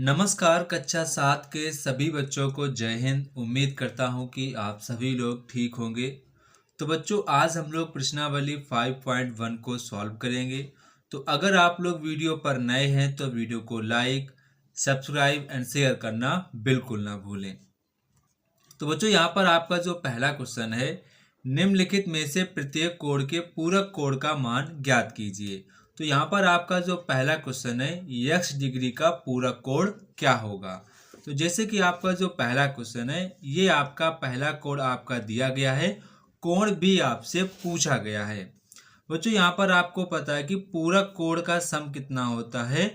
नमस्कार कक्षा 7 के सभी बच्चों को जय हिंद। उम्मीद करता हूँ कि आप सभी लोग ठीक होंगे। तो बच्चों, आज हम लोग प्रश्नावली 5.1 को सॉल्व करेंगे। तो अगर आप लोग वीडियो पर नए हैं तो वीडियो को लाइक, सब्सक्राइब एंड शेयर करना बिल्कुल ना भूलें। तो बच्चों, यहाँ पर आपका जो पहला क्वेश्चन है, निम्नलिखित में से प्रत्येक कोण के पूरक कोण का मान ज्ञात कीजिए। तो यहाँ पर आपका जो पहला क्वेश्चन है, x डिग्री का पूरक कोण क्या होगा। तो जैसे कि आपका जो पहला क्वेश्चन है, ये आपका पहला कोण आपका दिया गया है, कोण भी आपसे पूछा गया है। बच्चों, यहाँ पर आपको पता है कि पूरक कोण का सम कितना होता है।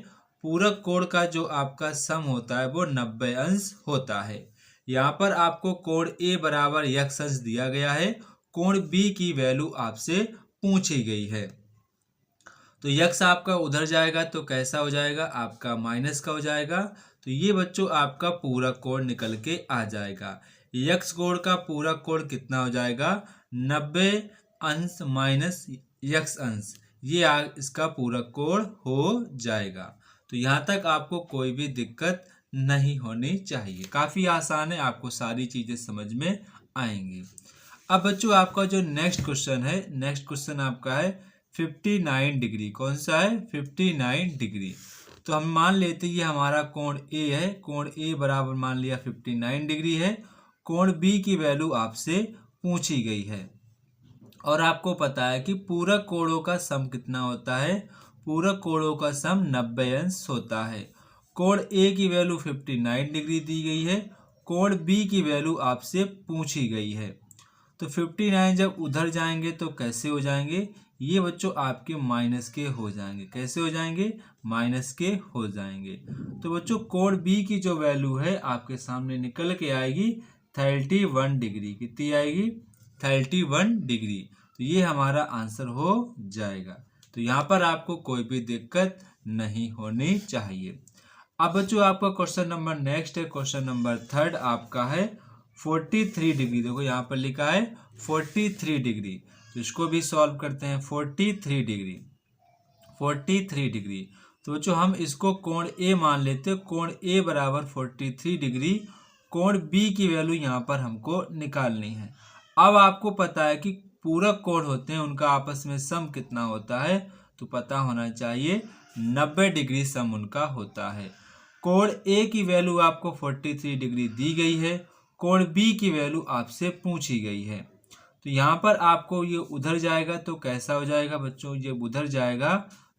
पूरक कोण का जो आपका सम होता है वो 90 अंश होता है। यहाँ पर आपको कोण ए बराबर x अंश दिया गया है, कोण बी की वैल्यू आपसे पूछी गई है। तो x आपका उधर जाएगा तो कैसा हो जाएगा, आपका माइनस का हो जाएगा। तो ये बच्चों आपका पूरक कोण निकल के आ जाएगा। x कोण का पूरक कोण कितना हो जाएगा, 90 अंश माइनस x अंश, ये इसका पूरक कोण हो जाएगा। तो यहाँ तक आपको कोई भी दिक्कत नहीं होनी चाहिए। काफ़ी आसान है, आपको सारी चीज़ें समझ में आएंगी। अब बच्चों, आपका जो नेक्स्ट क्वेश्चन है, नेक्स्ट क्वेश्चन आपका है 59 डिग्री। कौन सा है, 59 डिग्री। तो हम मान लेते हैं ये हमारा कोण ए है, कोण ए बराबर मान लिया 59 डिग्री है। कोण बी की वैल्यू आपसे पूछी गई है और आपको पता है कि पूरक कोणों का सम कितना होता है। पूरक कोणों का सम 90 अंश होता है। कोण ए की वैल्यू 59 डिग्री दी गई है, कोण बी की वैल्यू आपसे पूछी गई है। तो 59 जब उधर जाएंगे तो कैसे हो जाएंगे, ये बच्चों आपके माइनस के हो जाएंगे। कैसे हो जाएंगे, माइनस के हो जाएंगे। तो बच्चों, कोण बी की जो वैल्यू है आपके सामने निकल के आएगी 31 डिग्री। कितनी आएगी, 31 डिग्री। तो ये हमारा आंसर हो जाएगा। तो यहाँ पर आपको कोई भी दिक्कत नहीं होनी चाहिए। अब बच्चों, आपका क्वेश्चन नंबर नेक्स्ट है, क्वेश्चन नंबर 3 आपका है 43 डिग्री। देखो यहाँ पर लिखा है 43 डिग्री। तो इसको भी सॉल्व करते हैं। 43 डिग्री, 43 डिग्री। तो बच्चों, हम इसको कोण ए मान लेते हैं। कोण ए बराबर 43 डिग्री। कोण बी की वैल्यू यहाँ पर हमको निकालनी है। अब आपको पता है कि पूरक कोण होते हैं, उनका आपस में सम कितना होता है। तो पता होना चाहिए 90 डिग्री सम उनका होता है। कोण ए की वैल्यू आपको 43 डिग्री दी गई है, कोण बी की वैल्यू आपसे पूछी गई है। तो यहाँ पर आपको ये उधर जाएगा तो कैसा हो जाएगा बच्चों, ये उधर जाएगा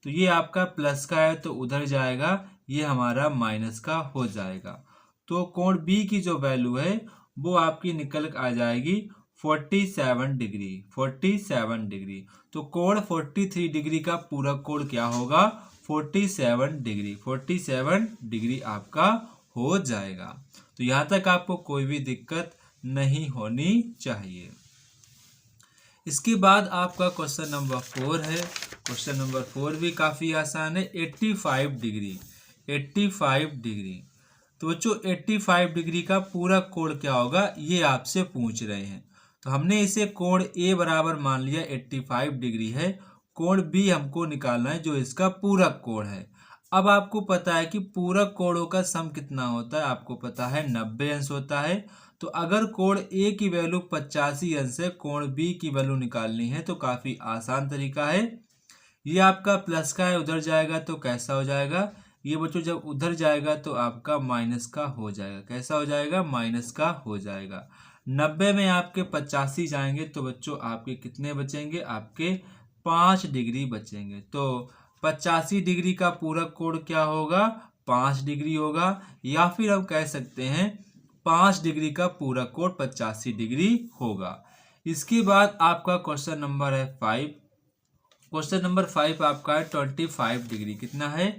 तो ये आपका प्लस का है तो उधर जाएगा, ये हमारा माइनस का हो जाएगा। तो कोण बी की जो वैल्यू है वो आपकी निकल आ जाएगी 47 डिग्री, 47 डिग्री। तो कोण 43 डिग्री का पूरक कोण क्या होगा, 47 डिग्री, 47 डिग्री आपका हो जाएगा। तो यहाँ तक आपको कोई भी दिक्कत नहीं होनी चाहिए। इसके बाद आपका क्वेश्चन नंबर 4 है। क्वेश्चन नंबर 4 भी काफ़ी आसान है, 85 डिग्री, 85 डिग्री। तो बच्चों, 85 डिग्री का पूरक कोण क्या होगा, ये आपसे पूछ रहे हैं। तो हमने इसे कोण ए बराबर मान लिया 85 डिग्री है। कोण बी हमको निकालना है जो इसका पूरक कोण है। अब आपको पता है कि पूरक कोणों का सम कितना होता है, आपको पता है 90 अंश होता है। तो अगर कोण ए की वैल्यू 85 अंश है, कोण बी की वैल्यू निकालनी है तो काफ़ी आसान तरीका है। ये आपका प्लस का है, उधर जाएगा तो कैसा हो जाएगा, ये बच्चों जब उधर जाएगा तो आपका माइनस का हो जाएगा। कैसा हो जाएगा, माइनस का हो जाएगा। 90 में आपके 85 जाएंगे तो बच्चों आपके कितने बचेंगे, आपके 5 डिग्री बचेंगे। तो 85 डिग्री का पूरक कोण क्या होगा, 5 डिग्री होगा। या फिर हम कह सकते हैं 5 डिग्री का पूरक कोण 85 डिग्री होगा। इसके बाद आपका क्वेश्चन नंबर है 5। क्वेश्चन नंबर 5 आपका है 25 डिग्री। कितना है,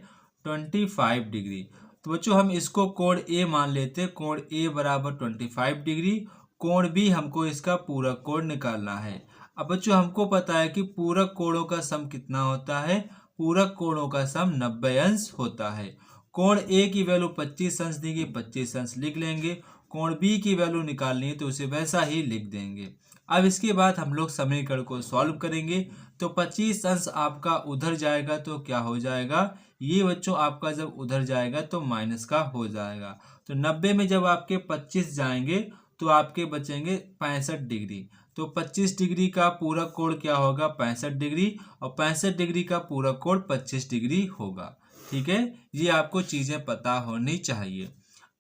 25 डिग्री। तो बच्चों, हम इसको कोण ए मान लेते हैं। कोण ए बराबर 25 डिग्री। कोण बी हमको इसका पूरक कोण निकालना है। अब बच्चों, हमको पता है कि पूरक कोणों का सम कितना होता है। पूरक कोणों का सम 90 अंश होता है। कोण ए की वैल्यू 25 अंश दी गई, 25 अंश लिख लेंगे। कोण बी की वैल्यू निकालनी है तो उसे वैसा ही लिख देंगे। अब इसके बाद हम लोग समीकरण को सॉल्व करेंगे। तो 25 अंश आपका उधर जाएगा तो क्या हो जाएगा, ये बच्चों आपका जब उधर जाएगा तो माइनस का हो जाएगा। तो 90 में जब आपके 25 जाएंगे तो आपके बचेंगे 65 डिग्री। तो 25 डिग्री का पूरक कोण क्या होगा, 65 डिग्री, और 65 डिग्री का पूरक कोण 25 डिग्री होगा। ठीक है, ये आपको चीजें पता होनी चाहिए।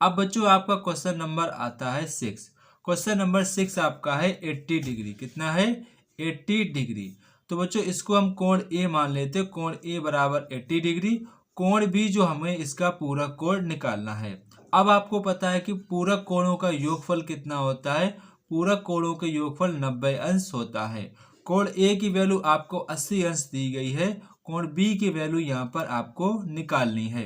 अब बच्चों आपका क्वेश्चन नंबर आता है 6। क्वेश्चन नंबर 6 आपका है 80 डिग्री। कितना है, 80 डिग्री। तो बच्चों इसको हम कोण ए मान लेते हैं। कोण ए बराबर 80 डिग्री। कोण बी जो हमें इसका पूरक कोण निकालना है। अब आपको पता है कि पूरक कोणों का योगफल कितना होता है, पूरक कोणों के योगफल 90 अंश होता है। कोण ए की वैल्यू आपको 80 अंश दी गई है, कोण बी की वैल्यू यहाँ पर आपको निकालनी है।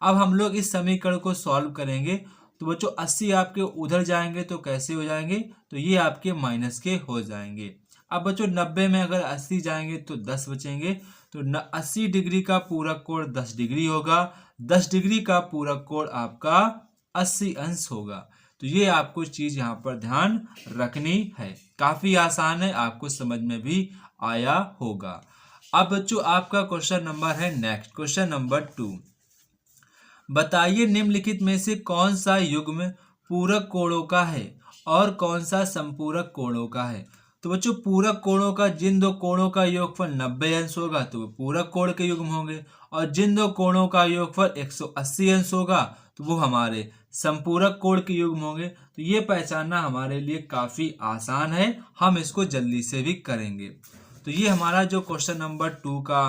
अब हम लोग इस समीकरण को सॉल्व करेंगे। तो बच्चों 80 आपके उधर जाएंगे तो कैसे हो जाएंगे, तो ये आपके माइनस के हो जाएंगे। अब बच्चों 90 में अगर 80 जाएंगे तो 10 बचेंगे। तो 80 डिग्री का पूरक कोण 10 डिग्री होगा। 10 डिग्री का पूरक कोण आपका 80 अंश होगा। तो ये आपको चीज यहाँ पर ध्यान रखनी है। काफी आसान है, आपको समझ में भी आया होगा। अब बच्चों आपका क्वेश्चन नंबर है नेक्स्ट, क्वेश्चन नंबर 2। बताइए निम्नलिखित में से कौन सा युग्म पूरक कोणों का है और कौन सा संपूरक कोणों का है। तो बच्चों पूरक कोणों का जिन दो कोणों का योगफल 90 अंश होगा तो वो पूरक कोण के युग्म होंगे, और जिन दो कोणों का योगफल 180 अंश होगा तो वो हमारे संपूरक कोण के युग्म होंगे। तो ये पहचानना हमारे लिए काफी आसान है, हम इसको जल्दी से भी करेंगे। तो ये हमारा जो क्वेश्चन नंबर 2 का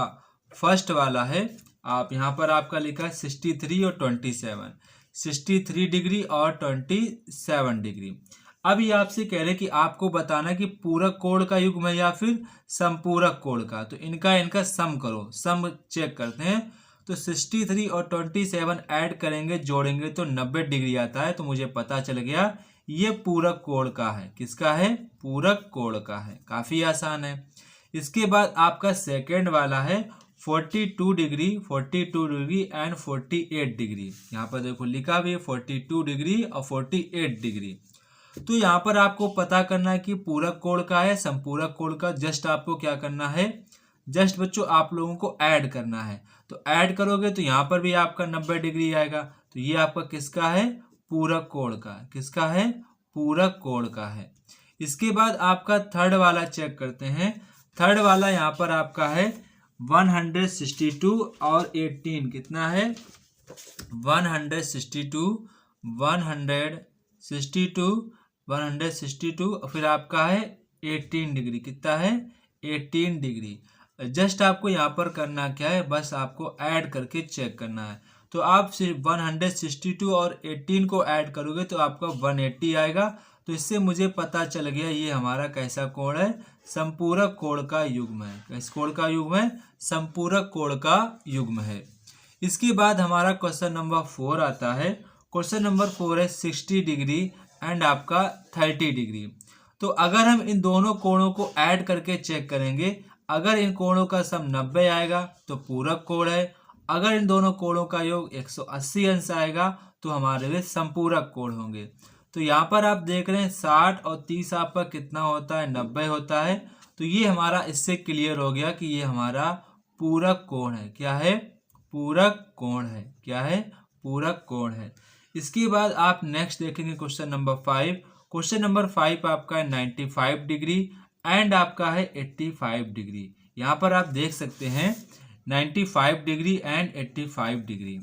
फर्स्ट वाला है, आप यहाँ पर आपका लिखा है 63 और 27, 63 डिग्री और 27 डिग्री। अब ये आपसे कह रहे कि आपको बताना कि पूरक कोण का युग्म है या फिर संपूरक कोण का। तो इनका सम करो, सम चेक करते हैं। तो 63 और 27 ऐड करेंगे, जोड़ेंगे तो 90 डिग्री आता है। तो मुझे पता चल गया ये पूरक कोण का है। किसका है, पूरक कोण का है। काफी आसान है। इसके बाद आपका सेकेंड वाला है 42 डिग्री, 42 डिग्री एंड 48 डिग्री। यहाँ पर देखो लिखा भी है 42 डिग्री और 48 डिग्री। तो यहाँ पर आपको पता करना है कि पूरक कोण का है संपूरक कोण का। जस्ट आपको क्या करना है, जस्ट बच्चों आप लोगों को ऐड करना है। तो ऐड करोगे तो यहाँ पर भी आपका 90 डिग्री आएगा। तो ये आपका किसका है, पूरक कोण का। किसका है, पूरक कोण का है। इसके बाद आपका थर्ड वाला चेक करते हैं। थर्ड वाला यहाँ पर आपका है 162 और 18। कितना है, 162, 162 और फिर आपका है 18 डिग्री। कितना है, 18 डिग्री। जस्ट आपको यहाँ पर करना क्या है, बस आपको ऐड करके चेक करना है। तो आप सिर्फ 162 और 18 को ऐड करोगे तो आपका 180 आएगा। तो इससे मुझे पता चल गया ये हमारा कैसा कोण है, संपूरक कोण का युग्म है। किस कोण का युग्म है, संपूरक कोण का युग्म है। इसके बाद हमारा क्वेश्चन नंबर 4 आता है। क्वेश्चन नंबर 4 है 60 डिग्री एंड आपका 30 डिग्री। तो अगर हम इन दोनों कोणों को ऐड करके चेक करेंगे, अगर इन कोणों का सम 90 आएगा तो पूरक कोण है। अगर इन दोनों कोणों का योग 180 अंश आएगा तो हमारे वे संपूरक कोण होंगे। तो यहाँ पर आप देख रहे हैं 60 और 30 आपका कितना होता है, 90 होता है। तो ये हमारा इससे क्लियर हो गया कि ये हमारा पूरक कोण है। क्या है, पूरक कोण है। क्या है, पूरक कोण है। इसके बाद आप नेक्स्ट देखेंगे क्वेश्चन नंबर 5। क्वेश्चन नंबर 5 आपका है 95 डिग्री एंड आपका है 85 डिग्री। यहाँ पर आप देख सकते हैं 95 डिग्री एंड 85 डिग्री।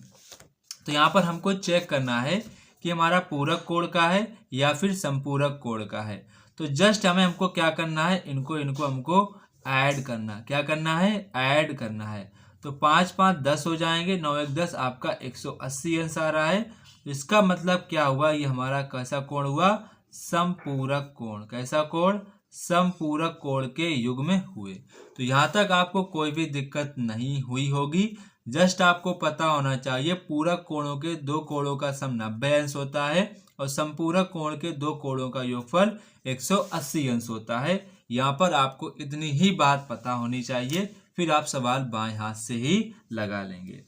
तो यहाँ पर हमको चेक करना है कि हमारा पूरक कोण का है या फिर संपूरक कोण का है। तो जस्ट हमको क्या करना है, इनको हमको ऐड करना। क्या करना है, ऐड करना है। तो 5 5 10 हो जाएंगे, 9 1 10, आपका 180 अंश आ रहा है। तो इसका मतलब क्या हुआ, ये हमारा कैसा कोण हुआ, संपूरक कोण। कैसा कोण, संपूरक कोण के युग्म में हुए। तो यहाँ तक आपको कोई भी दिक्कत नहीं हुई होगी। जस्ट आपको पता होना चाहिए पूरक कोणों के दो कोणों का सम 90 अंश होता है और संपूरक कोण के दो कोणों का योगफल 180 अंश होता है। यहाँ पर आपको इतनी ही बात पता होनी चाहिए, फिर आप सवाल बाएं हाथ से ही लगा लेंगे।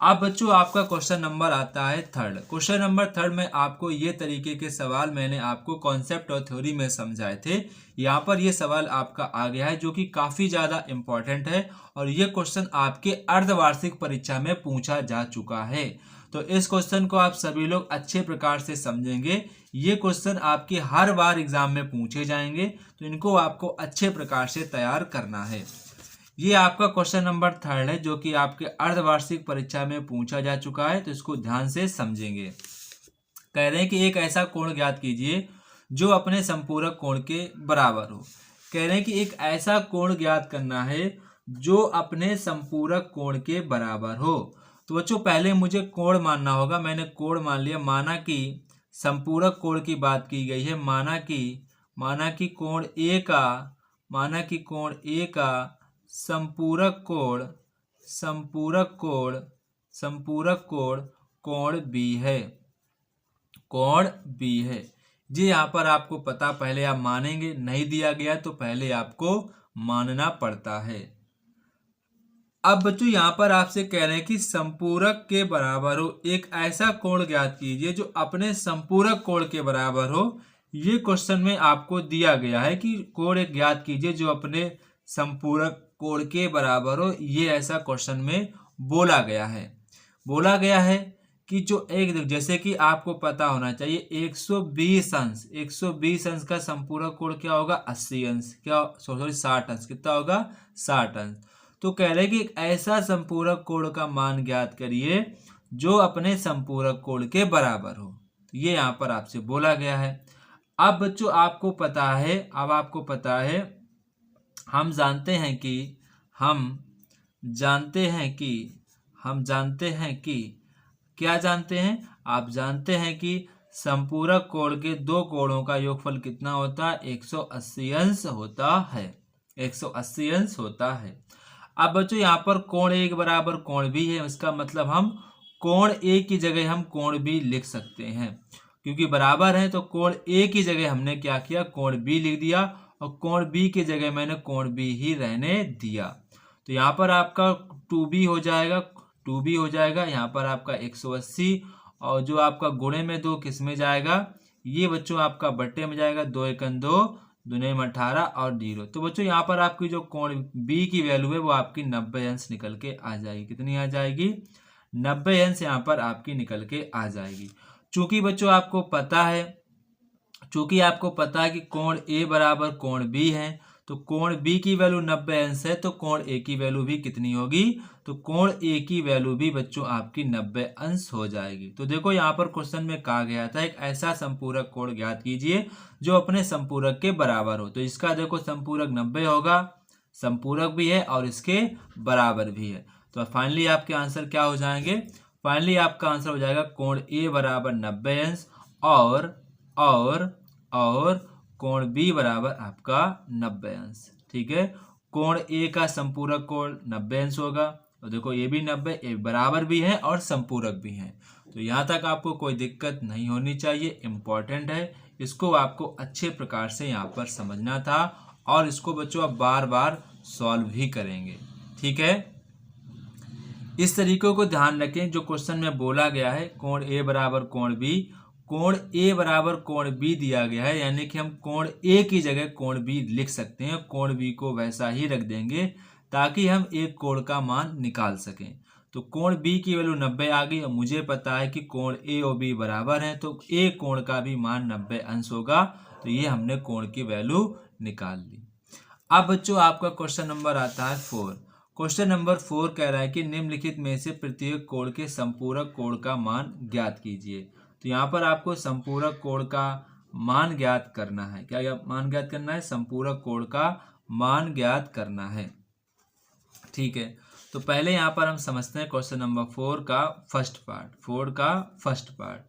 अब बच्चों आपका क्वेश्चन नंबर आता है थर्ड। क्वेश्चन नंबर थर्ड में आपको ये तरीके के सवाल मैंने आपको कॉन्सेप्ट और थ्योरी में समझाए थे। यहाँ पर ये सवाल आपका आ गया है जो कि काफी ज्यादा इंपॉर्टेंट है और ये क्वेश्चन आपके अर्धवार्षिक परीक्षा में पूछा जा चुका है। तो इस क्वेश्चन को आप सभी लोग अच्छे प्रकार से समझेंगे। ये क्वेश्चन आपके हर बार एग्जाम में पूछे जाएंगे, तो इनको आपको अच्छे प्रकार से तैयार करना है। ये आपका क्वेश्चन नंबर थर्ड है जो कि आपके अर्धवार्षिक परीक्षा में पूछा जा चुका है, तो इसको ध्यान से समझेंगे। कह रहे हैं कि एक ऐसा कोण ज्ञात कीजिए जो अपने संपूरक कोण के बराबर हो। कह रहे हैं कि एक ऐसा कोण ज्ञात करना है जो अपने संपूरक कोण के बराबर हो। तो बच्चों पहले मुझे कोण मानना होगा। मैंने कोण मान लिया। माना कि संपूरक कोण की बात की गई है। माना कि कोण ए का संपूरक कोण कोण बी है। जी यहाँ पर आपको पता, पहले आप मानेंगे, नहीं दिया गया तो पहले आपको मानना पड़ता है। अब बच्चों यहाँ पर आपसे कह रहे हैं कि संपूरक के बराबर हो एक ऐसा कोण ज्ञात कीजिए जो अपने संपूरक कोण के बराबर हो। ये क्वेश्चन में आपको दिया गया है कि कोण एक ज्ञात कीजिए जो अपने संपूरक कोण के बराबर हो। ये ऐसा क्वेश्चन में बोला गया है कि जो एक, जैसे कि आपको पता होना चाहिए 120 अंश का संपूरक कोण क्या होगा 80 अंश, 60 अंश। कितना होगा 60 अंश। तो कह रहे हैं कि एक ऐसा संपूरक कोण का मान ज्ञात करिए जो अपने संपूरक कोण के बराबर हो। तो ये यहाँ पर आपसे बोला गया है। अब बच्चों आपको पता है, हम जानते हैं कि संपूरक कोण के दो कोणों का योगफल कितना होता है 180 अंश होता है। 180 अंश होता है। अब बच्चों यहाँ पर कोण ए के बराबर कोण बी है। इसका मतलब हम कोण ए की जगह हम कोण बी लिख सकते हैं, क्योंकि बराबर है। तो कोण ए की जगह हमने क्या किया, कोण बी लिख दिया, और कोण बी की जगह मैंने कोण बी ही रहने दिया। तो यहाँ पर आपका 2b हो जाएगा। यहाँ पर आपका 180, और जो आपका गुणे में 2 किस में जाएगा, ये बच्चों आपका बट्टे में जाएगा। 2 एकम 2, 2 में 18 और 0। तो बच्चों यहाँ पर आपकी जो कोण बी की वैल्यू है वो आपकी 90 अंश निकल के आ जाएगी। कितनी आ जाएगी 90 अंश यहाँ पर आपकी निकल के आ जाएगी। चूंकि बच्चों आपको पता है कि कोण ए बराबर कोण बी है, तो कोण बी की वैल्यू 90 अंश है, तो कोण ए की वैल्यू भी कितनी होगी, तो कोण ए की वैल्यू भी बच्चों आपकी 90 अंश हो जाएगी। तो देखो यहाँ पर क्वेश्चन में कहा गया था एक ऐसा संपूरक कोण ज्ञात कीजिए जो अपने संपूरक के बराबर हो। तो इसका देखो संपूरक 90 होगा, संपूरक भी है और इसके बराबर भी है। तो फाइनली आपके आंसर क्या हो जाएंगे, फाइनली आपका आंसर हो जाएगा कोण ए बराबर 90 अंश और कोण बी बराबर आपका 90 अंश। ठीक है, कोण ए का संपूरक कोण 90 अंश होगा, और देखो ये भी 90, ये बराबर भी है और संपूरक भी है। तो यहाँ तक आपको कोई दिक्कत नहीं होनी चाहिए, इम्पोर्टेंट है। इसको आपको अच्छे प्रकार से यहाँ पर समझना था, और इसको बच्चों आप बार बार सॉल्व भी करेंगे। ठीक है, इस तरीकों को ध्यान रखें जो क्वेश्चन में बोला गया है। कोण ए बराबर कोण बी, कोण ए बराबर कोण बी दिया गया है, यानी कि हम कोण ए की जगह कोण बी लिख सकते हैं। कोण बी को वैसा ही रख देंगे ताकि हम एक कोण का मान निकाल सकें। तो कोण बी की वैल्यू 90 आ गई, और मुझे पता है कि कोण ए और बी बराबर हैं, तो ए कोण का भी मान 90 अंश होगा। तो ये हमने कोण की वैल्यू निकाल ली। अब बच्चों आपका क्वेश्चन नंबर आता है 4। क्वेश्चन नंबर 4 कह रहा है कि निम्नलिखित में से प्रत्येक कोण के संपूरक कोण का मान ज्ञात कीजिए। तो यहाँ पर आपको संपूरक कोण का मान ज्ञात करना है। क्या मान ज्ञात करना है, संपूरक कोण का मान ज्ञात करना है। ठीक है, तो पहले यहाँ पर हम समझते हैं क्वेश्चन नंबर 4 का फर्स्ट पार्ट।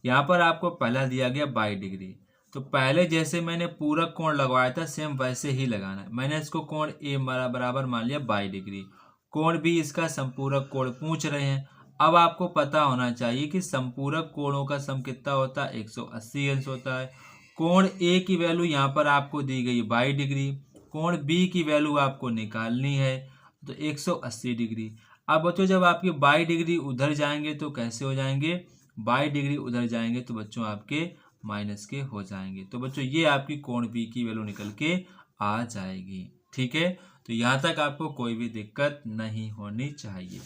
यहाँ पर आपको पहला दिया गया 22 डिग्री। तो पहले जैसे मैंने पूरक कोण लगवाया था सेम वैसे ही लगाना है। मैंने इसको कोण ए बराबर मान लिया 22 डिग्री। कोण बी इसका संपूरक कोण पूछ रहे हैं। अब आपको पता होना चाहिए कि संपूरक कोणों का सम कितना होता है 180 अंश होता है। कोण ए की वैल्यू यहाँ पर आपको दी गई 22 डिग्री, कोण बी की वैल्यू आपको निकालनी है, तो 180 डिग्री। अब बच्चों जब आपके 22 डिग्री उधर जाएंगे तो कैसे हो जाएंगे, 22 डिग्री उधर जाएंगे तो बच्चों आपके माइनस के हो जाएंगे। तो बच्चों ये आपकी कोण बी की वैल्यू निकल के आ जाएगी। ठीक है, तो यहाँ तक आपको कोई भी दिक्कत नहीं होनी चाहिए।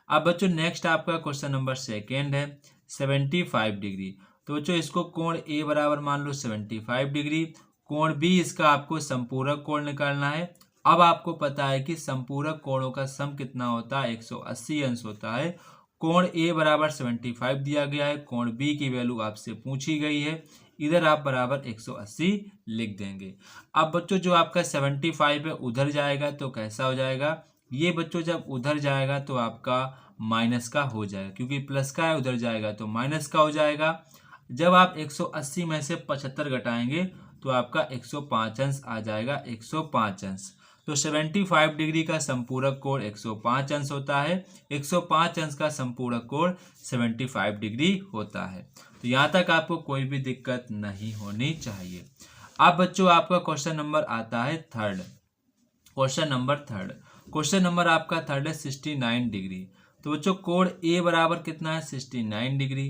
अब बच्चों नेक्स्ट आपका क्वेश्चन नंबर सेकेंड है 75 डिग्री। तो बच्चों इसको कोण ए बराबर मान लो 75 डिग्री, कोण बी इसका आपको संपूरक कोण निकालना है। अब आपको पता है कि संपूरक कोणों का सम कितना होता है, 180 अंश होता है। कोण ए बराबर 75 दिया गया है, कोण बी की वैल्यू आपसे पूछी गई है, इधर आप बराबर 180 लिख देंगे। अब बच्चों जो आपका 75 है उधर जाएगा तो कैसा हो जाएगा, ये बच्चों जब उधर जाएगा तो आपका माइनस का हो जाएगा, क्योंकि प्लस का है उधर जाएगा तो माइनस का हो जाएगा। जब आप 180 में से 75 घटाएंगे तो आपका 105 अंश आ जाएगा, 105 अंश। तो 75 डिग्री का संपूरक कोण 105 अंश होता है, 105 अंश का संपूरक कोण 75 डिग्री होता है। तो यहाँ तक आपको कोई भी दिक्कत नहीं होनी चाहिए। अब बच्चों आपका क्वेश्चन नंबर आता है third, question number third. Question number आपका थर्ड है 69 डिग्री। तो बच्चों कोण ए बराबर कितना है, 69 डिग्री।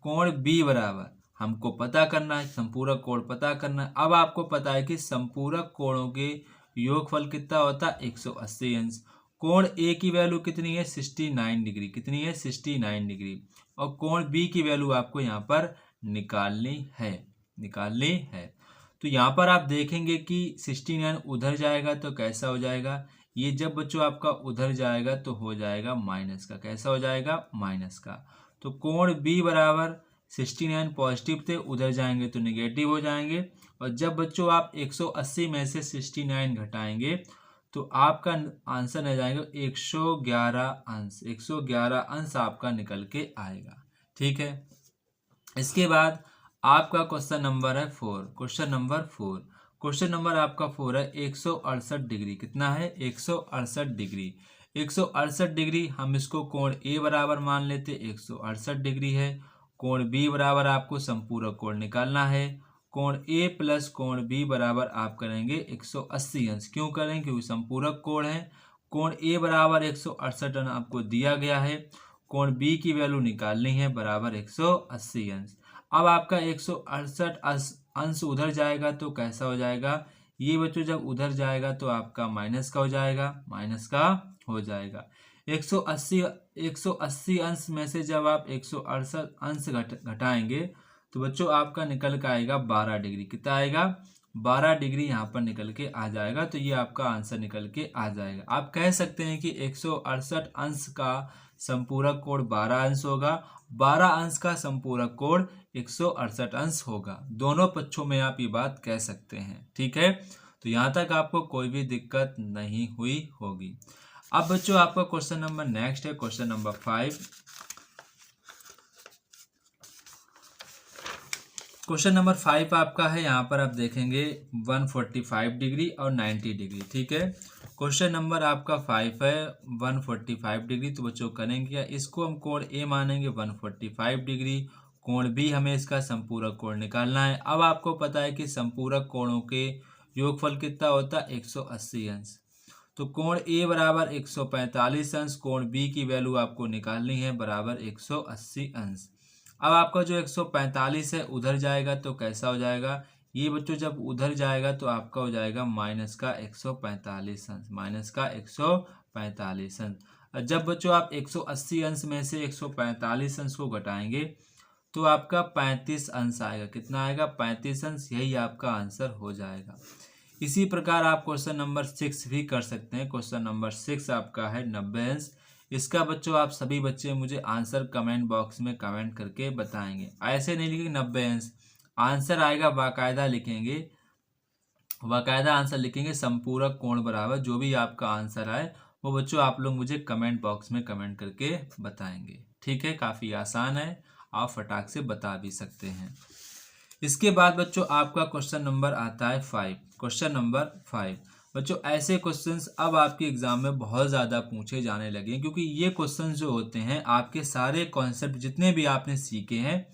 कोण बी बराबर हमको पता करना है, संपूरक कोण पता करना है। अब आपको पता है कि संपूरक कोणों के योगफल कितना होता है, 180 अंश। कोण ए की वैल्यू कितनी है, 69 डिग्री, कितनी है 69 डिग्री। और कोण बी की वैल्यू आपको यहाँ पर निकालनी है, निकालनी है। तो यहाँ पर आप देखेंगे कि 69 उधर जाएगा तो कैसा हो जाएगा, ये जब बच्चों आपका उधर जाएगा तो हो जाएगा माइनस का, कैसा हो जाएगा माइनस का। तो कोण बी बराबर 69 पॉजिटिव थे, उधर जाएंगे तो निगेटिव हो जाएंगे। और जब बच्चों आप 180 में से 69 घटाएंगे तो आपका आंसर आ जाएगा 111 अंश, 111 अंश आपका निकल के आएगा। ठीक है, इसके बाद आपका क्वेश्चन नंबर है 4, क्वेश्चन नंबर 4। क्वेश्चन नंबर आपका 4 है 168 डिग्री, कितना है 168 डिग्री। 168 डिग्री हम इसको कोण ए बराबर मान लेते, 168 डिग्री है। कोण बी बराबर आपको संपूरक कोण निकालना है, कोण ए प्लस कोण बी बराबर आप करेंगे 180 अंश। क्यों करेंगे, क्योंकि संपूरक कोण है। कोण ए बराबर 168 अंश आपको दिया गया है, कोण बी की वैल्यू निकालनी है बराबर 180 अंश। अब आपका 168 अंश उधर जाएगा तो कैसा हो जाएगा, ये बच्चों जब उधर जाएगा तो आपका माइनस का हो जाएगा, माइनस का हो जाएगा। 180 अंश में से जब आप 168 अंश घटाएंगे तो बच्चों आपका निकल के आएगा 12 डिग्री, कितना आएगा 12 डिग्री यहाँ पर निकल के आ जाएगा। तो ये आपका आंसर निकल के आ जाएगा। आप कह सकते हैं कि 168 अंश का संपूरक कोण 12 अंश होगा, 12 अंश का संपूरक कोण 168 अंश होगा। दोनों पक्षों में आप ये बात कह सकते हैं। ठीक है, तो यहाँ तक आपको कोई भी दिक्कत नहीं हुई होगी। अब बच्चों आपका क्वेश्चन नंबर नेक्स्ट है, क्वेश्चन नंबर 5। क्वेश्चन नंबर 5 आपका है, यहाँ पर आप देखेंगे 145 डिग्री और 90 डिग्री। ठीक है, क्वेश्चन नंबर आपका 5 है 145 डिग्री। तो बच्चों करेंगे क्या, इसको हम कोण ए मानेंगे 145 डिग्री, कोण बी हमें इसका संपूरक कोण निकालना है। अब आपको पता है कि संपूरक कोणों के योगफल कितना होता है, 180 अंश। तो कोण ए बराबर 145 अंश, कोण बी की वैल्यू आपको निकालनी है बराबर 180 अंश। अब आपका जो 145 है उधर जाएगा तो कैसा हो जाएगा, ये बच्चों जब उधर जाएगा तो आपका हो जाएगा माइनस का 145 अंश, माइनस का 145 अंश। जब बच्चों आप 180 अंश में से 145 अंश को घटाएंगे तो आपका 35 अंश आएगा, कितना आएगा 35 अंश, यही आपका आंसर हो जाएगा। इसी प्रकार आप क्वेश्चन नंबर 6 भी कर सकते हैं। क्वेश्चन नंबर 6 आपका है 90 अंश। इसका बच्चों आप सभी बच्चे मुझे आंसर कमेंट बॉक्स में कमेंट करके बताएंगे। ऐसे नहीं लिखेंगे 90 अंश, आंसर आएगा बाकायदा लिखेंगे, बाकायदा आंसर लिखेंगे संपूरक कोण बराबर। जो भी आपका आंसर आए वो बच्चों आप लोग मुझे कमेंट बॉक्स में कमेंट करके बताएंगे। ठीक है, काफ़ी आसान है, आप फटाक से बता भी सकते हैं। इसके बाद बच्चों आपका क्वेश्चन नंबर आता है 5, क्वेश्चन नंबर 5। बच्चों ऐसे क्वेश्चंस अब आपके एग्जाम में बहुत ज़्यादा पूछे जाने लगे, क्योंकि ये क्वेश्चंस जो होते हैं आपके सारे कॉन्सेप्ट जितने भी आपने सीखे हैं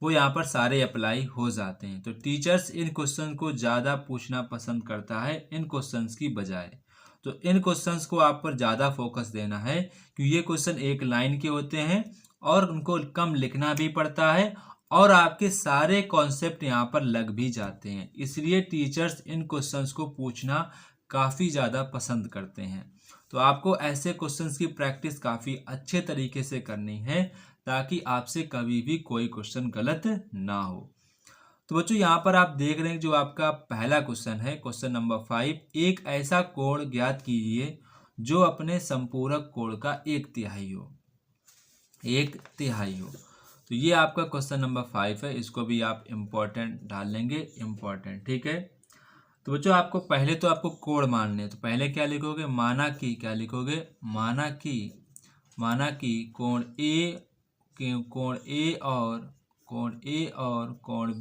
वो यहाँ पर सारे अप्लाई हो जाते हैं। तो टीचर्स इन क्वेश्चन को ज़्यादा पूछना पसंद करता है इन क्वेश्चंस की बजाय। तो इन क्वेश्चंस को आप पर ज़्यादा फोकस देना है, क्योंकि ये क्वेश्चन एक लाइन के होते हैं और उनको कम लिखना भी पड़ता है और आपके सारे कॉन्सेप्ट यहाँ पर लग भी जाते हैं। इसलिए टीचर्स इन क्वेश्चंस को पूछना काफ़ी ज़्यादा पसंद करते हैं। तो आपको ऐसे क्वेश्चंस की प्रैक्टिस काफ़ी अच्छे तरीके से करनी है ताकि आपसे कभी भी कोई क्वेश्चन गलत ना हो। तो बच्चों यहाँ पर आप देख रहे हैं जो आपका पहला क्वेश्चन है, क्वेश्चन नंबर 5, एक ऐसा कोण ज्ञात कीजिए जो अपने संपूरक कोण का 1/3 हो। 1/3 हो। तो ये आपका क्वेश्चन नंबर 5 है, इसको भी आप इम्पोर्टेंट डाल लेंगे, इम्पोर्टेंट, ठीक है। तो बच्चों आपको पहले तो आपको कोण मानने हैं, तो पहले क्या लिखोगे, माना कि, क्या लिखोगे, माना कि कोण ए और कोण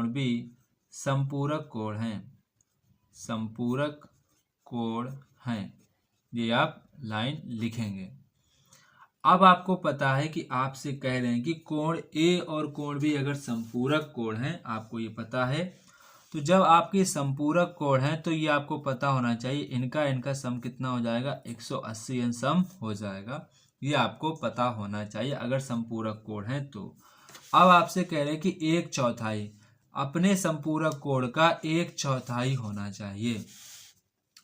बी संपूरक कोण हैं। ये आप लाइन लिखेंगे। अब आपको पता है कि आपसे कह रहे हैं कि कोण ए और कोण बी अगर संपूरक कोण हैं, आपको ये पता है। तो जब आपके संपूरक कोण हैं तो ये आपको पता होना चाहिए, इनका सम कितना हो जाएगा, 180 अंश सम हो जाएगा। ये आपको पता होना चाहिए अगर संपूरक कोण है तो। अब आपसे कह रहे हैं कि 1/4 अपने संपूरक कोण का 1/4 होना चाहिए।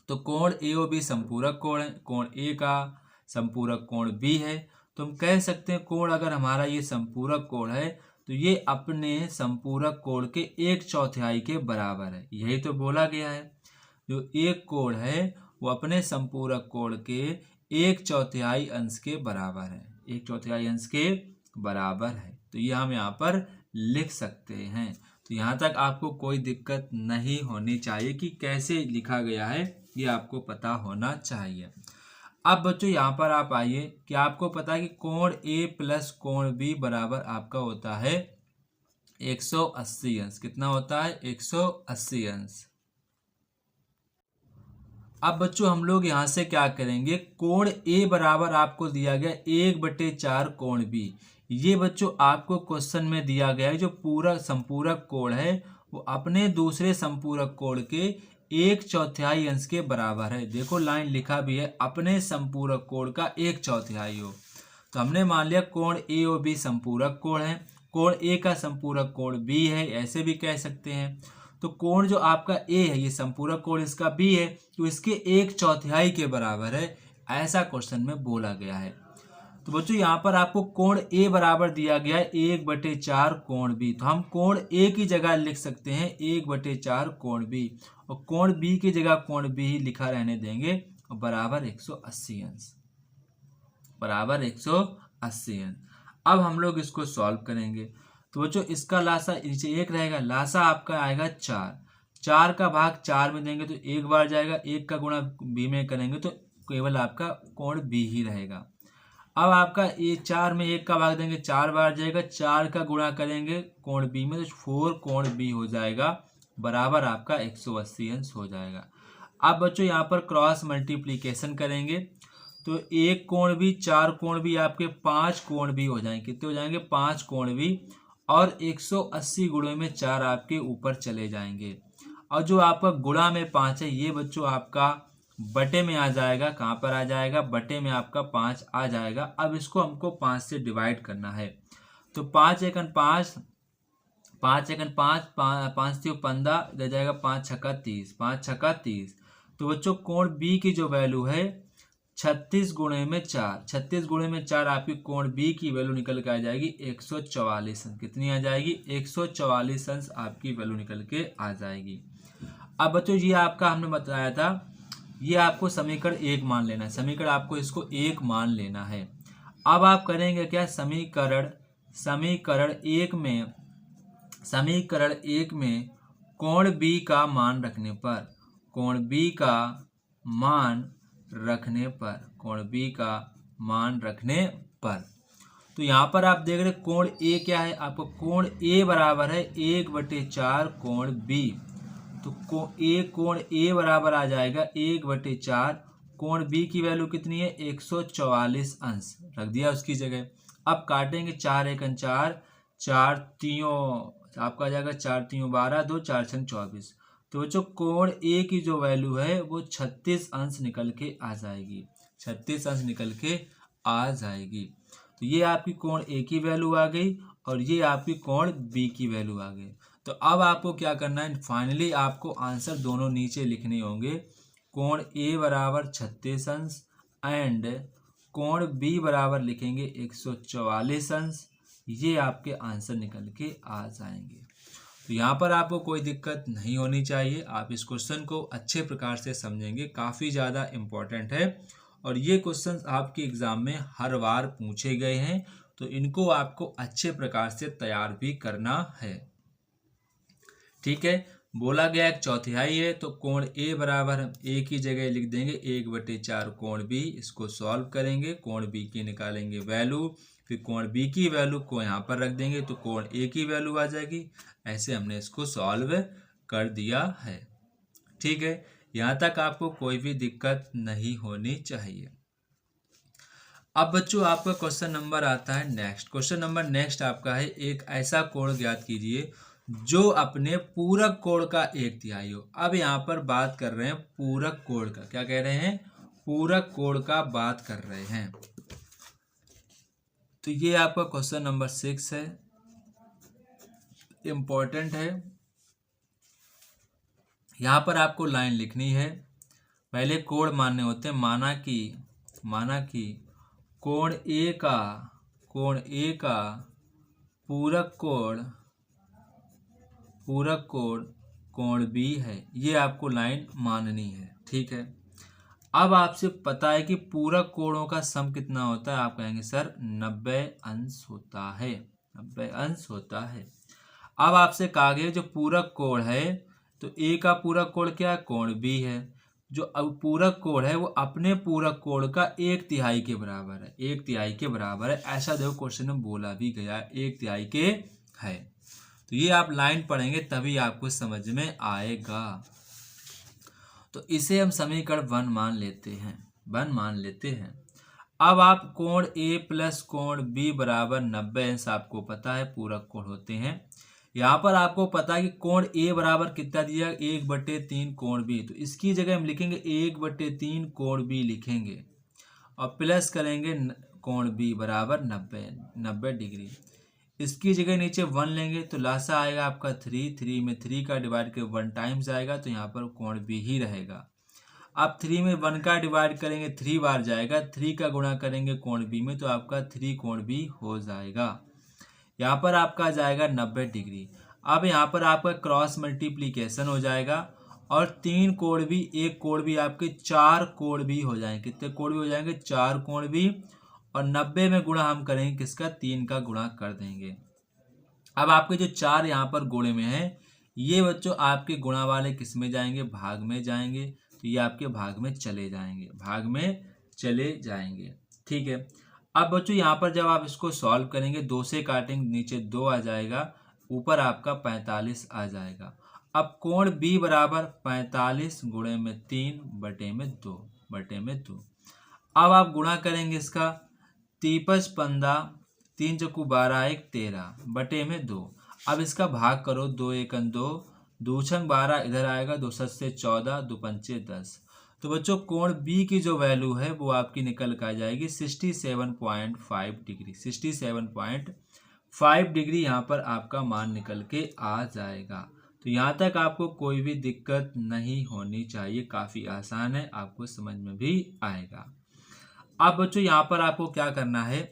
तो कोण ए और बी संपूरक कोण है, कोण ए का संपूरक कोण बी है। तो हम कह सकते हैं कोण अगर हमारा ये संपूरक कोण है तो ये अपने संपूरक कोण के 1/4 के बराबर है। यही तो बोला गया है, जो एक कोण है वो अपने संपूरक कोण के 1/4 अंश के बराबर है, 1/4 अंश के बराबर है। तो ये हम यहाँ पर लिख सकते हैं। तो यहाँ तक आपको कोई दिक्कत नहीं होनी चाहिए कि कैसे लिखा गया है, ये आपको पता होना चाहिए। अब बच्चों यहाँ पर आप आइए कि आपको पता है कि कोण ए प्लस कोण बी बराबर आपका होता है 180 अंश। कितना होता है, 180 अंश। अब बच्चों हम लोग यहाँ से क्या करेंगे, कोण ए बराबर आपको दिया गया 1/4 कोण बी। ये बच्चों आपको क्वेश्चन में दिया गया है, जो पूरा संपूरक कोण है वो अपने दूसरे संपूरक कोण के 1/4 अंश के बराबर है। देखो लाइन लिखा भी है, अपने संपूरक कोण का 1/4 हो। तो हमने मान लिया कोण ए और बी संपूरक कोण है, कोण ए का संपूरक कोण बी है, ऐसे भी कह सकते हैं। तो कोण जो आपका ए है ये संपूरक कोण इसका बी है, तो इसके 1/4 के बराबर है, ऐसा क्वेश्चन में बोला गया है। तो बच्चों यहाँ पर आपको कोण ए बराबर दिया गया है 1/4 कोण बी। तो हम कोण ए की जगह लिख सकते हैं 1/4 कोण बी, और कोण बी की जगह कोण बी ही लिखा रहने देंगे, और बराबर 180 अंश, बराबर 180 अंश। अब हम लोग इसको सॉल्व करेंगे। तो बच्चों इसका लासा नीचे 1 रहेगा, लासा आपका आएगा 4, 4 का भाग 4 में देंगे तो 1 बार जाएगा, 1 का गुणा बी में करेंगे तो केवल आपका कोण बी ही रहेगा। अब आपका ये 4 में 1 का भाग देंगे, 4 बार जाएगा, 4 का गुणा करेंगे कोण बी में तो 4 कोण बी हो जाएगा, बराबर आपका 180 अंश हो जाएगा। अब बच्चों यहाँ पर क्रॉस मल्टीप्लीकेशन करेंगे तो 1 कोण बी, 4 कोण बी, आपके 5 कोण बी हो जाएंगे। कितने हो जाएंगे, 5 कोण बी, और 180 गुणे में 4 आपके ऊपर चले जाएंगे। और जो आपका गुणा में 5 है ये बच्चों आपका बटे में आ जाएगा। कहाँ पर आ जाएगा, बटे में आपका 5 आ जाएगा। अब इसको हमको 5 से डिवाइड करना है। तो 5 एकन 5, 5 एकन 5, 5 3 15, दे जाएगा 5 छक्का 30, 5 छक्का 30। तो बच्चों कोण बी की जो वैल्यू है 36 गुणे में 4, 36 गुणे में 4 आपकी कोण बी की वैल्यू निकल के आ जाएगी 144 अंश। कितनी आ जाएगी, 144 अंश आपकी वैल्यू निकल के आ जाएगी। अब बच्चों ये आपका हमने बताया था, ये आपको समीकरण 1 मान लेना है, समीकरण आपको इसको 1 मान लेना है। अब आप करेंगे क्या, समीकरण एक में कोण बी का मान रखने पर, कोण बी का मान रखने पर, तो यहाँ पर आप देख रहे कोण ए क्या है, आपको कोण ए बराबर है 1/4 कोण बी। तो कोण ए बराबर आ जाएगा 1/4, कोण बी की वैल्यू कितनी है 144 अंश, रख दिया उसकी जगह। अब काटेंगे, 4 एकन 4, 4 तीयों आपका आ जाएगा, 4 तीयों 12, 2 4 छन 24। तो बच्चों कोण ए की जो वैल्यू है वो 36 अंश निकल के आ जाएगी, 36 अंश निकल के आ जाएगी। तो ये आपकी कोण ए की वैल्यू आ गई और ये आपकी कोण बी की वैल्यू आ गई। तो अब आपको क्या करना है, फाइनली आपको आंसर दोनों नीचे लिखने होंगे। कोण ए बराबर 36 अंश एंड कोण बी बराबर लिखेंगे 144 अंश। ये आपके आंसर निकल के आ जाएंगे। तो यहाँ पर आपको कोई दिक्कत नहीं होनी चाहिए। आप इस क्वेश्चन को अच्छे प्रकार से समझेंगे, काफ़ी ज़्यादा इम्पोर्टेंट है और ये क्वेश्चन आपके एग्ज़ाम में हर बार पूछे गए हैं, तो इनको आपको अच्छे प्रकार से तैयार भी करना है। ठीक है, बोला गया एक चौथाई है, तो कोण ए बराबर हम ए की जगह लिख देंगे 1/4 कोण बी। इसको सॉल्व करेंगे, कोण बी की निकालेंगे वैल्यू, फिर कोण बी की वैल्यू को यहाँ पर रख देंगे तो कोण ए की वैल्यू आ जाएगी। ऐसे हमने इसको सॉल्व कर दिया है। ठीक है, यहाँ तक आपको कोई भी दिक्कत नहीं होनी चाहिए। अब बच्चों आपका क्वेश्चन नंबर आता है नेक्स्ट। क्वेश्चन नंबर नेक्स्ट आपका है, एक ऐसा कोण ज्ञात कीजिए जो अपने पूरक कोण का 1/3 हो। अब यहाँ पर बात कर रहे हैं पूरक कोण का, क्या कह रहे हैं, पूरक कोण का बात कर रहे हैं। तो ये आपका क्वेश्चन नंबर 6 है, इम्पोर्टेंट है। यहाँ पर आपको लाइन लिखनी है, पहले कोण मानने होते हैं। माना कि कोण ए का पूरक कोण कोण बी है, ये आपको लाइन माननी है। ठीक है, अब आपसे पता है कि पूरक कोणों का सम कितना होता है। आप कहेंगे सर 90 अंश होता है, 90 अंश होता है। अब आपसे कहा गया जो पूरक कोण है, तो ए का पूरक कोण क्या है, कोण बी है। जो अब पूरक कोण है वो अपने पूरक कोण का 1/3 के बराबर है, 1/3 के बराबर है। ऐसा देखो क्वेश्चन में बोला भी गया है, 1/3 के है। तो ये आप लाइन पढ़ेंगे तभी आपको समझ में आएगा। तो इसे हम समीकरण 1 मान लेते हैं। अब आप कोण ए प्लस कोण बी बराबर 90 अंश आपको पता है पूरक कोण होते हैं। यहाँ पर आपको पता है कि कोण ए बराबर कितना दिया, 1/3 कोण बी। तो इसकी जगह हम लिखेंगे 1/3 कोण बी लिखेंगे और प्लस करेंगे कोण बी बराबर 90 डिग्री। इसकी जगह नीचे 1 लेंगे तो लासा आएगा आपका 3 में 3 का डिवाइड के 1 टाइम्स आएगा, तो यहाँ पर कोण बी ही रहेगा। आप 3 में 1 का डिवाइड करेंगे 3 बार जाएगा, 3 का गुणा करेंगे कोण बी में तो आपका 3 कोण बी हो जाएगा। यहाँ पर आपका जाएगा 90 डिग्री। अब यहाँ पर आपका क्रॉस मल्टीप्लीकेशन हो जाएगा और 3 कोण भी, एक कोण भी आपके 4 कोण भी हो जाएंगे। कितने कोण भी हो जाएंगे, 4 कोण भी। और 90 में गुणा हम करेंगे किसका, 3 का गुणा कर देंगे। अब आपके जो 4 यहाँ पर गुणे में है, ये बच्चों आपके गुणा वाले किस में जाएंगे, भाग में जाएंगे। तो ये आपके भाग में चले जाएंगे। ठीक है, अब बच्चों यहाँ पर जब आप इसको सॉल्व करेंगे, 2 से काटेंगे, नीचे 2 आ जाएगा, ऊपर आपका 45 आ जाएगा। अब कोण बी बराबर 45 गुणे में 3 बटे में 2। अब आप गुणा करेंगे इसका, 3 × 15, 3 × 12 1 13 बटे में 2। अब इसका भाग करो, 2 × 1 2, 2 × 12 इधर आएगा, 2 × 7 14, 2 × 5 10। तो बच्चों कोण बी की जो वैल्यू है वो आपकी निकल कर आ जाएगी 67.5 डिग्री। 67.5 डिग्री यहाँ पर आपका मान निकल के आ जाएगा। तो यहाँ तक आपको कोई भी दिक्कत नहीं होनी चाहिए, काफ़ी आसान है, आपको समझ में भी आएगा। अब बच्चों यहाँ पर आपको क्या करना है,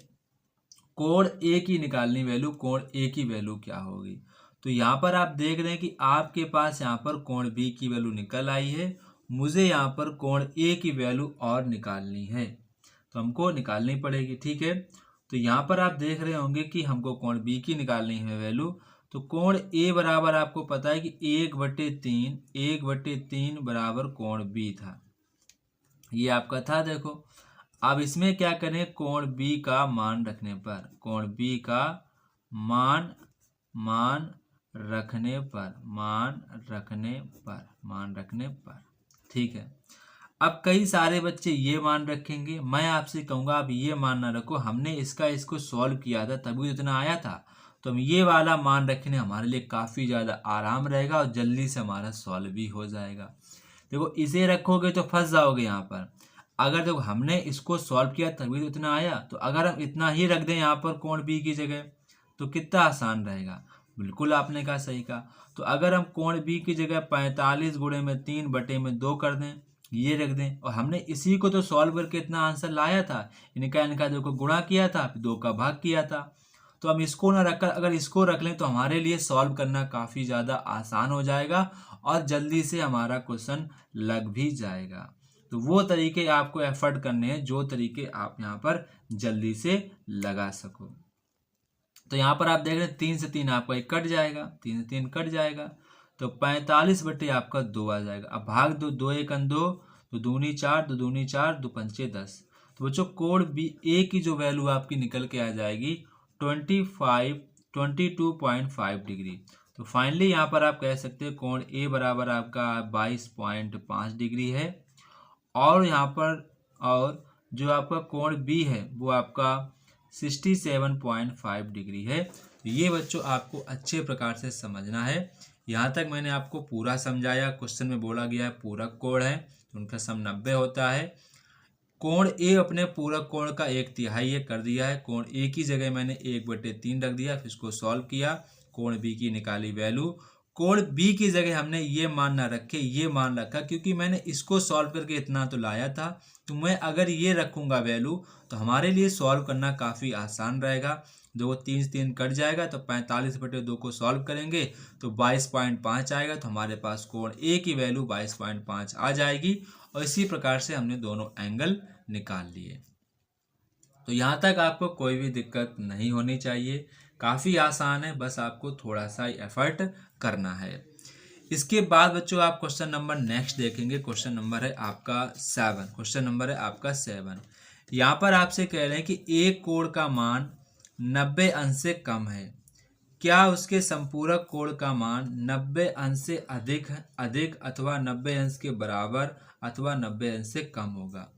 कोण ए की निकालनी वैल्यू, कोण ए की वैल्यू क्या होगी। तो यहाँ पर आप देख रहे हैं कि आपके पास यहाँ पर कोण बी की वैल्यू निकल आई है, मुझे यहाँ पर कोण ए की वैल्यू और निकालनी है, तो हमको निकालनी पड़ेगी। ठीक है, तो यहाँ पर आप देख रहे होंगे कि हमको कोण बी की निकालनी है वैल्यू। तो कोण ए बराबर आपको पता है कि 1/3 बराबर कोण बी था, ये आपका था। देखो अब इसमें क्या करें, कोण बी का मान रखने पर, कोण बी का मान रखने पर। ठीक है, अब कई सारे बच्चे ये मान रखेंगे, मैं आपसे कहूँगा आप ये मान ना रखो, हमने इसको सॉल्व किया था तभी तो इतना आया था। तो हम ये वाला मान रखने हमारे लिए काफ़ी ज़्यादा आराम रहेगा और जल्दी से हमारा सॉल्व भी हो जाएगा। देखो इसे रखोगे तो फंस जाओगे यहाँ पर। अगर देखो हमने इसको सॉल्व किया तभी तो इतना आया, तो अगर हम इतना ही रख दें यहाँ पर कोण बी की जगह तो कितना आसान रहेगा। बिल्कुल आपने कहा सही कहा। तो अगर हम कोण बी की जगह 45 गुणे में 3/2 कर दें, ये रख दें, और हमने इसी को तो सॉल्व करके इतना आंसर लाया था, इनका देखो गुणा किया था, फिर 2 का भाग किया था। तो हम इसको ना रखकर अगर इसको रख लें तो हमारे लिए सॉल्व करना काफ़ी ज़्यादा आसान हो जाएगा और जल्दी से हमारा क्वेश्चन लग भी जाएगा। तो वो तरीके आपको एफर्ट करने हैं जो तरीके आप यहाँ पर जल्दी से लगा सको। तो यहाँ पर आप देख रहे हैं 3 से 3 आपका 1 कट जाएगा, 3 से 3 कट जाएगा, तो 45 बटे आपका 2 आ जाएगा। अब भाग दो, 2 1 2, तो दूनी 4, 2 दूनी 4, 2 पंचे 10। तो बच्चों कोण बी ए की जो वैल्यू आपकी निकल के आ जाएगी 22.5 डिग्री। तो फाइनली यहाँ पर आप कह सकते हैं कोण ए बराबर आपका 22.5 डिग्री है, और यहाँ पर और जो आपका कोण बी है वो आपका 67.5 डिग्री है। तो ये बच्चों आपको अच्छे प्रकार से समझना है। यहाँ तक मैंने आपको पूरा समझाया। क्वेश्चन में बोला गया है पूरक कोण है तो उनका सम 90 होता है। कोण ए अपने पूरक कोण का 1/3 कर दिया है। कोण ए की जगह मैंने 1/3 रख दिया, फिर इसको सॉल्व किया, कोण बी की निकाली वैल्यू। कोण बी की जगह हमने ये मान ना रखे, ये मान रखा क्योंकि मैंने इसको सॉल्व करके इतना तो लाया था, तो मैं अगर ये रखूँगा वैल्यू तो हमारे लिए सॉल्व करना काफ़ी आसान रहेगा। 2 3 से 3 कट जाएगा, तो 45/2 को सॉल्व करेंगे तो 22.5 आएगा। तो हमारे पास कोण ए की वैल्यू 22.5 आ जाएगी, और इसी प्रकार से हमने दोनों एंगल निकाल लिए। तो यहाँ तक आपको कोई भी दिक्कत नहीं होनी चाहिए, काफ़ी आसान है, बस आपको थोड़ा सा एफर्ट करना है। इसके बाद बच्चों आप क्वेश्चन नंबर नेक्स्ट देखेंगे। क्वेश्चन नंबर है आपका 7। क्वेश्चन नंबर है आपका 7। यहाँ पर आपसे कह रहे हैं कि एक कोण का मान 90 अंश से कम है, क्या उसके संपूरक कोण का मान 90 अंश से अधिक अथवा 90 अंश के बराबर अथवा 90 अंश से कम होगा।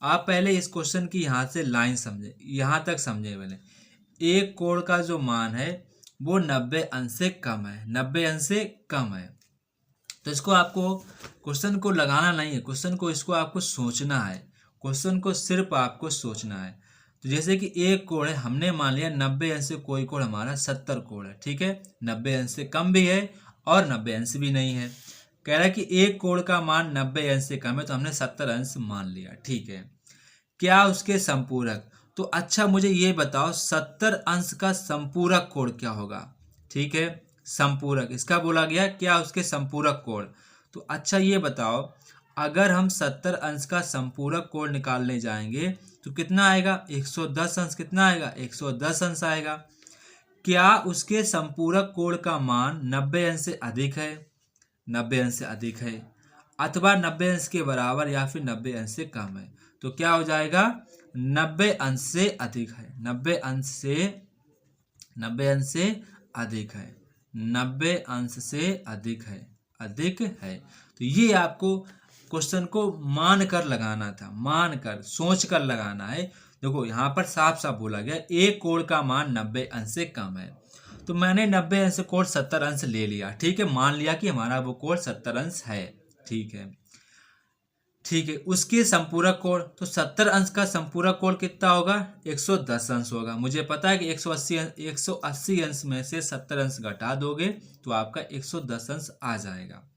आप पहले इस क्वेश्चन की यहाँ से लाइन समझे, यहाँ तक समझे। पहले एक कोण का जो मान है वो 90 अंश से कम है, 90 अंश से कम है। तो इसको आपको क्वेश्चन को लगाना नहीं है, क्वेश्चन को इसको आपको सोचना है, क्वेश्चन को सिर्फ आपको सोचना है। तो जैसे कि एक कोण है, हमने मान लिया 90 अंश से कोई कोण हमारा 70 कोण है, ठीक है, 90 अंश से कम भी है और 90 अंश भी नहीं है। कह रहा है कि एक कोण का मान 90 अंश से कम है, तो हमने 70 अंश मान लिया, ठीक है। क्या उसके संपूरक, तो अच्छा मुझे ये बताओ 70 अंश का संपूरक कोण क्या होगा, ठीक है, संपूरक इसका बोला गया, क्या उसके संपूरक कोण। तो अच्छा ये बताओ अगर हम 70 अंश का संपूरक कोण निकालने जाएंगे तो कितना आएगा, 110 अंश। कितना आएगा, 110 अंश आएगा। क्या उसके संपूरक कोण का मान 90 अंश से अधिक है, 90 अंश से अधिक है, अथवा 90 अंश के बराबर या फिर 90 अंश से कम है। तो क्या हो जाएगा, 90 अंश से अधिक है, 90 अंश से अधिक है, 90 अंश से अधिक है, अधिक है। तो ये आपको क्वेश्चन को मान कर लगाना था, मान कर सोच कर लगाना है। देखो यहाँ पर साफ साफ बोला गया एक कोण का मान 90 अंश से कम है, तो मैंने 90 अंश से कोण 70 अंश ले लिया, ठीक है, मान लिया कि हमारा वो कोण 70 अंश है, ठीक है, ठीक है। उसके संपूरक कोण, तो 70 अंश का संपूरक कोण कितना होगा, 110 अंश होगा। मुझे पता है कि 180 अंश में से 70 अंश घटा दोगे तो आपका 110 अंश आ जाएगा।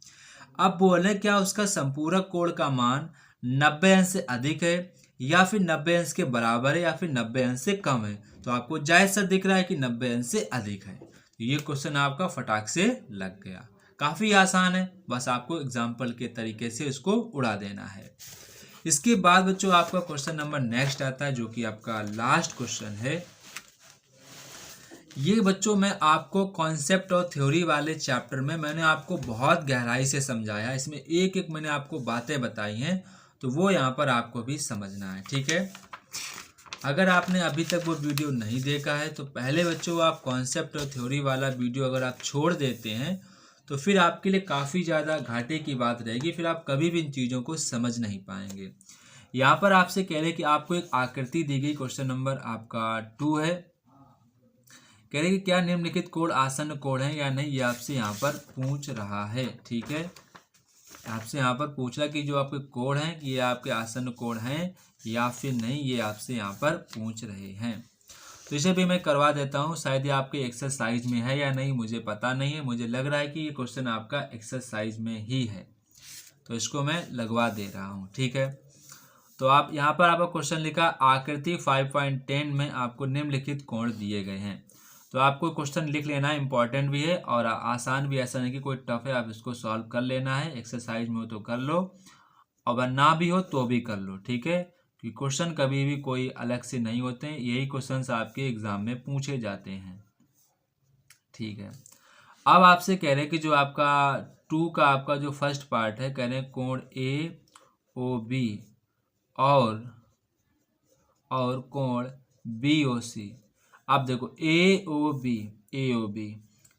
अब बोले क्या उसका संपूरक कोण का मान 90 अंश से अधिक है या फिर 90 अंश के बराबर है या फिर 90 अंश से कम है। तो आपको जायज सा दिख रहा है कि 90 अंश से अधिक है। तो ये क्वेश्चन आपका फटाक से लग गया, काफ़ी आसान है, बस आपको एग्जाम्पल के तरीके से इसको उड़ा देना है। इसके बाद बच्चों आपका क्वेश्चन नंबर नेक्स्ट आता है जो कि आपका लास्ट क्वेश्चन है। ये बच्चों मैं आपको कॉन्सेप्ट और थ्योरी वाले चैप्टर में मैंने आपको बहुत गहराई से समझाया, इसमें एक एक मैंने आपको बातें बताई हैं, तो वो यहाँ पर आपको भी समझना है, ठीक है। अगर आपने अभी तक वो वीडियो नहीं देखा है तो पहले बच्चों आप कॉन्सेप्ट और थ्योरी वाला वीडियो अगर आप छोड़ देते हैं तो फिर आपके लिए काफ़ी ज़्यादा घाटे की बात रहेगी, फिर आप कभी भी इन चीज़ों को समझ नहीं पाएंगे। यहाँ पर आपसे कह रहे कि आपको एक आकृति दी गई, क्वेश्चन नंबर आपका 2 है। कह रहे कि क्या निम्नलिखित कोण आसन्न कोण है या नहीं, ये आपसे यहाँ पर पूछ रहा है। ठीक है, आपसे यहाँ पर पूछ रहा कि जो आपके कोण हैं ये आपके आसन्न कोण हैं या फिर नहीं, ये आपसे यहाँ पर पूछ रहे हैं। तो इसे भी मैं करवा देता हूँ, शायद ये आपके एक्सरसाइज में है या नहीं मुझे पता नहीं है, मुझे लग रहा है कि ये क्वेश्चन आपका एक्सरसाइज में ही है, तो इसको मैं लगवा दे रहा हूँ। ठीक है, तो आप यहाँ पर आपका क्वेश्चन लिखा आकृति 5.10 में आपको निम्नलिखित कोण दिए गए हैं। तो आपको क्वेश्चन लिख लेना है, इंपॉर्टेंट भी है और आसान भी, ऐसा नहीं कि कोई टफ है, आप इसको सॉल्व कर लेना है। एक्सरसाइज में हो तो कर लो, और ना भी हो तो भी कर लो। ठीक है, कि क्वेश्चन कभी भी कोई अलग से नहीं होते हैं, यही क्वेश्चंस आपके एग्जाम में पूछे जाते हैं। ठीक है, अब आपसे कह रहे हैं कि जो आपका 2 का आपका जो फर्स्ट पार्ट है, कह रहे हैं कोण AOB और कोण BOC। अब देखो AOB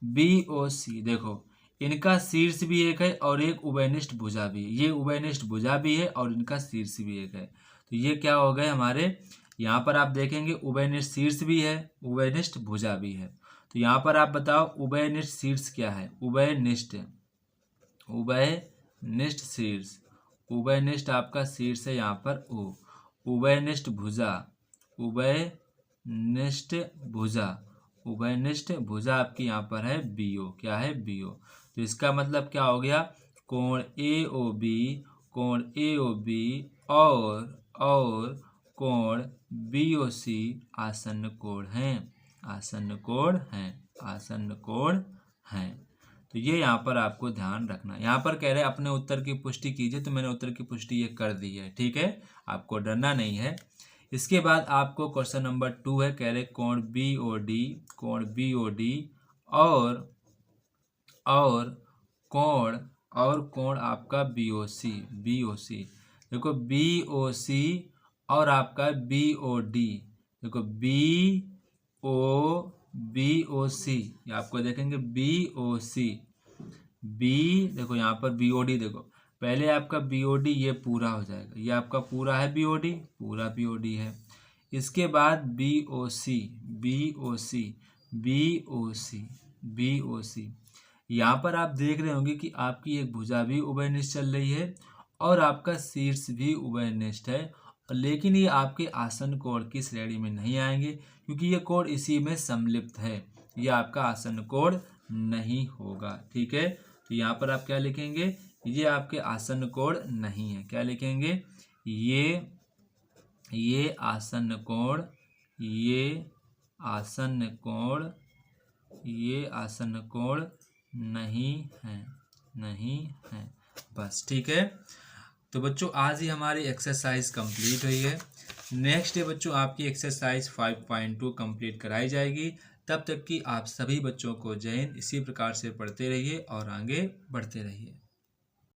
BOC, देखो इनका शीर्ष भी एक है और एक उभयनिष्ठ भुजा भी है, ये उभयनिष्ठ भुजा भी है और इनका शीर्ष भी एक है। तो ये क्या हो गए हमारे, यहाँ पर आप देखेंगे उभयनिष्ठ शीर्ष भी है, उभयनिष्ठ भुजा भी है। तो यहाँ पर आप बताओ उभयनिष्ठ शीर्ष क्या है, उभयनिष्ठ शीर्ष, उभयनिष्ठ आपका शीर्ष है यहाँ पर O, उभयनिष्ठ भुजा आपकी यहाँ पर है BO, क्या है BO। तो इसका मतलब क्या हो गया, कोण AOB और कोण BOC आसन्न कोण हैं। तो ये यहाँ पर आपको ध्यान रखना। यहाँ पर कह रहे हैं अपने उत्तर की पुष्टि कीजिए, तो मैंने उत्तर की पुष्टि ये कर दी है। ठीक है, आपको डरना नहीं है। इसके बाद आपको क्वेश्चन नंबर 2 है, कह रहे कोण BOD और कोण आपका BOC। देखो BOC और आपका BOD, देखो BOC, आपको देखेंगे BOC, देखो यहाँ पर BOD, देखो पहले आपका BOD ये पूरा हो जाएगा, ये आपका पूरा है BOD, पूरा BOD है। इसके बाद BOC, यहाँ पर आप देख रहे होंगे कि आपकी एक भुजा भी उभयनिष्ठ चल रही है और आपका शीर्ष भी उभयनिष्ठ है, लेकिन ये आपके आसन्न कोण की श्रेणी में नहीं आएंगे क्योंकि ये कोण इसी में सम्मिलित है, ये आपका आसन्न कोण नहीं होगा। ठीक है, तो यहाँ पर आप क्या लिखेंगे, ये आपके आसन्न कोण नहीं है, क्या लिखेंगे, ये आसन्न कोण नहीं है बस। ठीक है, तो बच्चों आज ही हमारी एक्सरसाइज कंप्लीट हुई है। नेक्स्ट डे बच्चों आपकी एक्सरसाइज 5.2 कंप्लीट कराई जाएगी। तब तक कि आप सभी बच्चों को जय हिंद। इसी प्रकार से पढ़ते रहिए और आगे बढ़ते रहिए।